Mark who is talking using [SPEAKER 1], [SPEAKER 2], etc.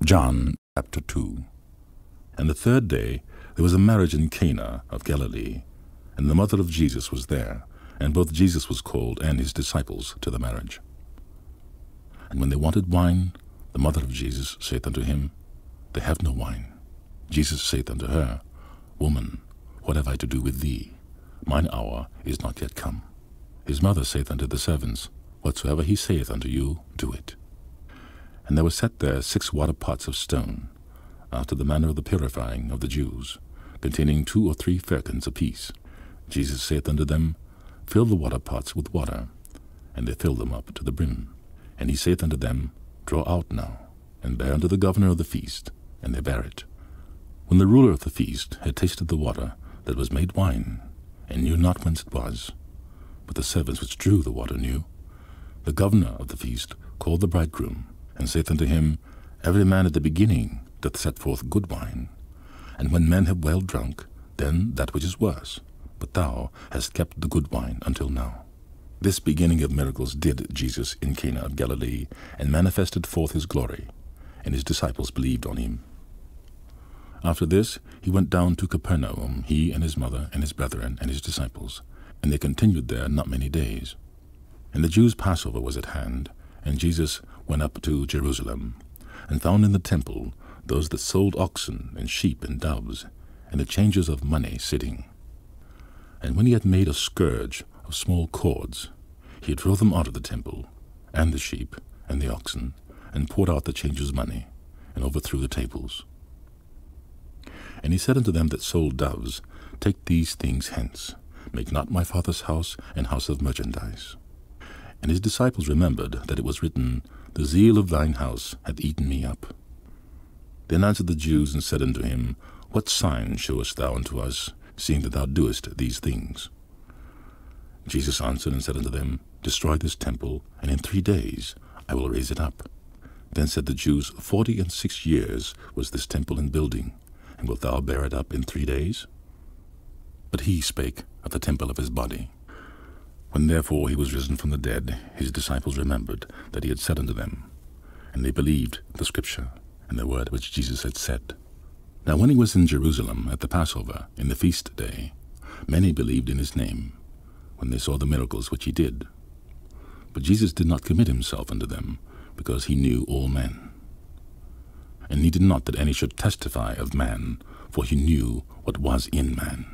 [SPEAKER 1] John chapter 2. And the third day there was a marriage in Cana of Galilee, and the mother of Jesus was there, and both Jesus was called and his disciples to the marriage. And when they wanted wine, the mother of Jesus saith unto him, They have no wine. Jesus saith unto her, Woman, what have I to do with thee? Mine hour is not yet come. His mother saith unto the servants, Whatsoever he saith unto you, do it. And there were set there 6 water pots of stone, after the manner of the purifying of the Jews, containing 2 or 3 firkins apiece. Jesus saith unto them, Fill the water pots with water. And they filled them up to the brim. And he saith unto them, Draw out now, and bear unto the governor of the feast. And they bare it. When the ruler of the feast had tasted the water that was made wine, and knew not whence it was, but the servants which drew the water knew, the governor of the feast called the bridegroom, and saith unto him, Every man at the beginning doth set forth good wine, and when men have well drunk, then that which is worse. But thou hast kept the good wine until now. This beginning of miracles did Jesus in Cana of Galilee, and manifested forth his glory, and his disciples believed on him. After this he went down to Capernaum, he and his mother and his brethren and his disciples, and they continued there not many days. And the Jews' Passover was at hand, and Jesus went up to Jerusalem, and found in the temple those that sold oxen and sheep and doves, and the changers of money sitting. And when he had made a scourge of small cords, he drove them out of the temple, and the sheep, and the oxen, and poured out the changers' money, and overthrew the tables. And he said unto them that sold doves, Take these things hence, make not my Father's house an house of merchandise. And his disciples remembered that it was written, The zeal of thine house hath eaten me up. Then answered the Jews, and said unto him, What sign showest thou unto us, seeing that thou doest these things? Jesus answered and said unto them, Destroy this temple, and in 3 days I will raise it up. Then said the Jews, 46 years was this temple in building, and wilt thou bear it up in 3 days? But he spake of the temple of his body. When therefore he was risen from the dead, his disciples remembered that he had said unto them, and they believed the scripture and the word which Jesus had said. Now when he was in Jerusalem at the Passover, in the feast day, many believed in his name, when they saw the miracles which he did. But Jesus did not commit himself unto them, because he knew all men. And he did not that any should testify of man, for he knew what was in man.